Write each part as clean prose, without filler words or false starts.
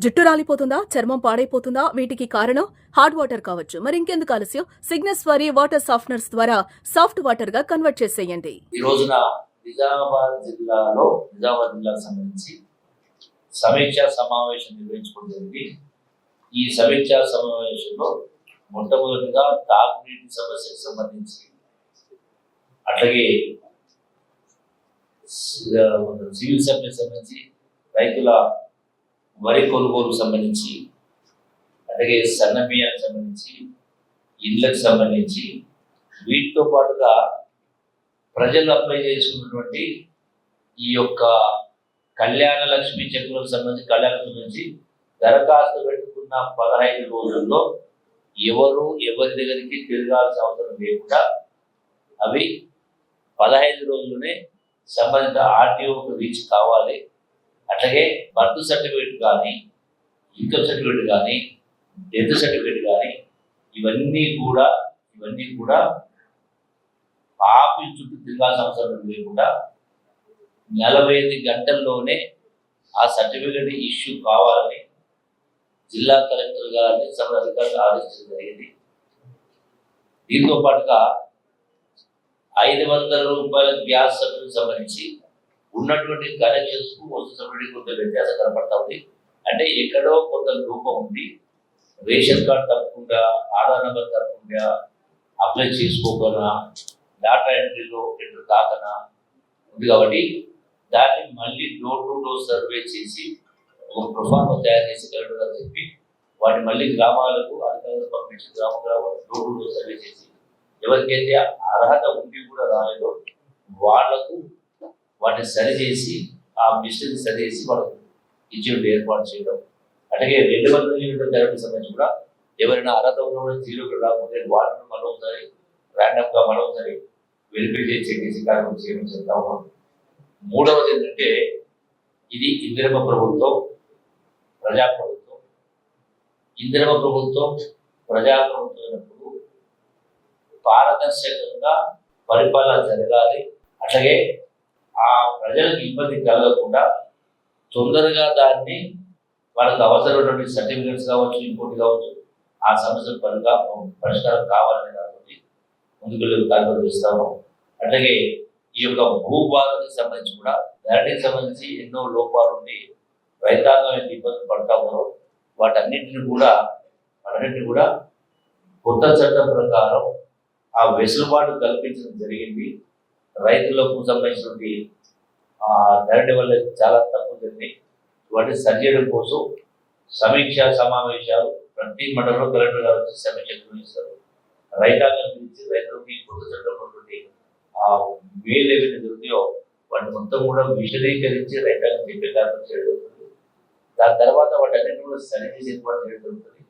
జుట్టు రాలిపోతుందా, చర్మం పాడైపోతుందా? వీటికి కారణం హార్డ్ వాటర్ కావచ్చు. మరి ఇంకెందుకు ఆలస్యం? సిగ్నస్ వారి వాటర్ సాఫ్ట్నర్స్ ద్వారా సాఫ్ట్ వాటర్ గా కన్వర్ట్ చేసేయండి. ఈ రోజున నిజామాబాద్ జిల్లాకు సంబంధించి సమీక్షా సమావేశం నిర్వహించుకోవడం జరిగింది. ఈ సమీక్షా సమావేశంలో మొట్టమొదటిగా తాగునీటి సమస్యకు సంబంధించి, అట్లాగే సివిల్ సప్లైస్ సంబంధించి, రైతుల వరి కొనుగోలుకు సంబంధించి, అలాగే సన్న బియ్యానికి సంబంధించి, ఇళ్లకు సంబంధించి, వీటితో పాటుగా ప్రజలు అప్లై చేసుకున్నటువంటి ఈ యొక్క కళ్యాణ లక్ష్మి చెక్కులకు సంబంధించి, సంబంధించి దరఖాస్తు పెట్టుకున్న 15 రోజుల్లో ఎవరి దగ్గరికి తిరగాల్సిన అవసరం లేకుండా అవి 15 రోజుల్లోనే సంబంధిత ఆర్టీఓకి రీచ్ కావాలి. అట్లాగే బర్త్ సర్టిఫికేట్ కానీ, ఇన్కమ్ సర్టిఫికేట్ కానీ, డెత్ సర్టిఫికేట్ కానీ ఇవన్నీ కూడా ఆఫీస్ చుట్టూ తిరగాల్సిన అవసరం లేకుండా 45 గంటల్లోనే ఆ సర్టిఫికేట్ ఇష్యూ కావాలని జిల్లా కలెక్టర్ గారిని సంబంధిత అధికారులు ఆదేశించడం జరిగింది. దీంతో పాటుగా 500 రూపాయల గ్యాస్ సబ్సిడీకి సంబంధించి ఉన్నటువంటి కనెక్షన్స్ కు వస్తు సబ్సిడీ కొంత వ్యత్యాసం కనపడతా ఉంది. అంటే ఎక్కడో కొంత లోపం ఉంది. రేషన్ కార్డు తప్పకుండా, ఆధార్ నెంబర్ తప్పకుండా, అప్లై చేసుకోకుండా, డాటా ఎంట్రీలో ఎంటర్ కాకనా ఉంది. కాబట్టి దాన్ని మళ్ళీ డోర్ టు డోర్ సర్వే చేసి ఒక ప్రొఫార్మా తయారు చేసి కలెక్టర్ గారు చెప్పి వాటిని మళ్ళీ గ్రామాలకు అధికారులకు పంపించి గ్రామాలకు డోర్ టు డోర్ సర్వే చేసి ఎవరికైతే అర్హత ఉండి కూడా రాలేదో వాళ్లకు వాటిని సరిచేసి ఆ మిస్టేక్ సరిచేసి వాళ్ళకు ఇచ్చేటువంటి ఏర్పాటు చేయడం. అలాగే 200 యూనిట్ల ధరలకు సంబంధించి కూడా ఎవరైనా అర్హత ఉన్న జీరోకి రాకపోతే వాళ్ళను మరొకసారి ర్యాండమ్ గా మరొకసారి వెరిఫై చేసి చెక్ చేసి కార్యక్రమం చేయడం చెప్తా ఉన్నాం. మూడవది ఏంటంటే ఇది ఇందిరమ్మ ప్రభుత్వం, ప్రజాప్రభుత్వం. ఇందిరమ్మ ప్రభుత్వం ప్రజాప్రభుత్వం పారదర్శకంగా పరిపాలన జరగాలి. అట్లాగే ఆ ప్రజలకు ఇబ్బంది కలగకుండా తొందరగా దాన్ని వాళ్ళకి అవసరమైనటువంటి సర్టిఫికేట్స్ కావచ్చు, ఇంకోటి కావచ్చు, ఆ సమస్యలు పరిష్కారం కావాలనే దానికి ముందుకు కార్యక్రమం చేస్తాము. అట్లాగే ఈ యొక్క భూభాగానికి సంబంధించి కూడా ధరణికి సంబంధించి ఎన్నో లోపాలు ఉండి రైతాంగం ఎంత ఇబ్బందులు పడతా ఉన్నారో వాటన్నింటిని కూడా కొత్త చట్టం ప్రకారం ఆ వెసులుబాటు కల్పించడం జరిగింది. రైతులకు సంబంధించినటువంటి ధరణి వల్ల చాలా తక్కువ జరిగింది. వాటిని సరిచేయడం కోసం సమీక్షా సమావేశాలు ప్రతి మండలంలో కలెక్టర్ గారు వచ్చి సమీక్ష నిర్వహిస్తారు. రైతాంగం గురించి రైతులకి కొత్త చట్టం మేలు ఏవైతే జరుగుతాయో వాటిని మొత్తం కూడా విశదీకరించి రైతాంగం చెప్పే కార్యక్రమం చేయడం జరుగుతుంది. దాని తర్వాత వాటన్నింటినీ కూడా సరిచేసి ఏర్పాటు చేయడం జరుగుతుంది.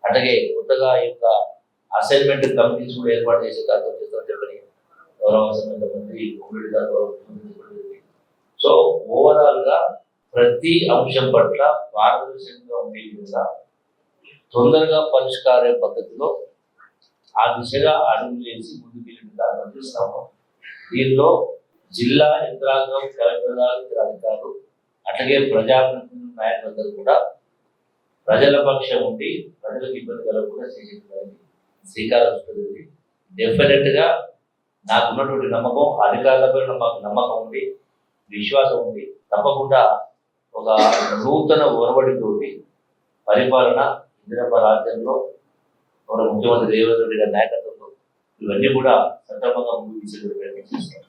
అట్లాగే కొత్తగా ఈ యొక్క అసైన్మెంట్ కమిటీస్ కూడా ఏర్పాటు చేసే కార్యక్రమం చేస్తామని చెప్పని గౌరవ మంత్రి కోమిరెడ్డి గారు సో ఓవరాల్ గా ప్రతి అంశం పట్ల పారదర్శకంగా ఉండే విధంగా తొందరగా పరిష్కార పద్ధతిలో ఆ దిశగా అడుగులు వేసి ముందుకు వెళ్ళిన కార్యక్రమం చేస్తాము. దీనిలో జిల్లా యంత్రాంగం, కలెక్టర్ గారు, ఇతర అధికారులు, అట్లాగే ప్రజాప్రతినిధుల నాయకులందరూ కూడా ప్రజల పక్షం ఉండి ప్రజలకు ఇబ్బంది కలగకుండా చేసేది శ్రీకారం చుట్టది. డెఫినెట్ గా నాకున్నటువంటి నమ్మకం, అధికారులపై మాకు నమ్మకం ఉంది, విశ్వాసం ఉంది. తప్పకుండా ఒక నూతన ఒరవడితోటి పరిపాలన ఇందిరమ్మ రాజ్యంలో ముఖ్యమంత్రి రేవంత్ రెడ్డి గారి నాయకత్వంలో ఇవన్నీ కూడా సక్రమంగా ముందుకు తీసుకెళ్లే ప్రయత్నం చేస్తారు.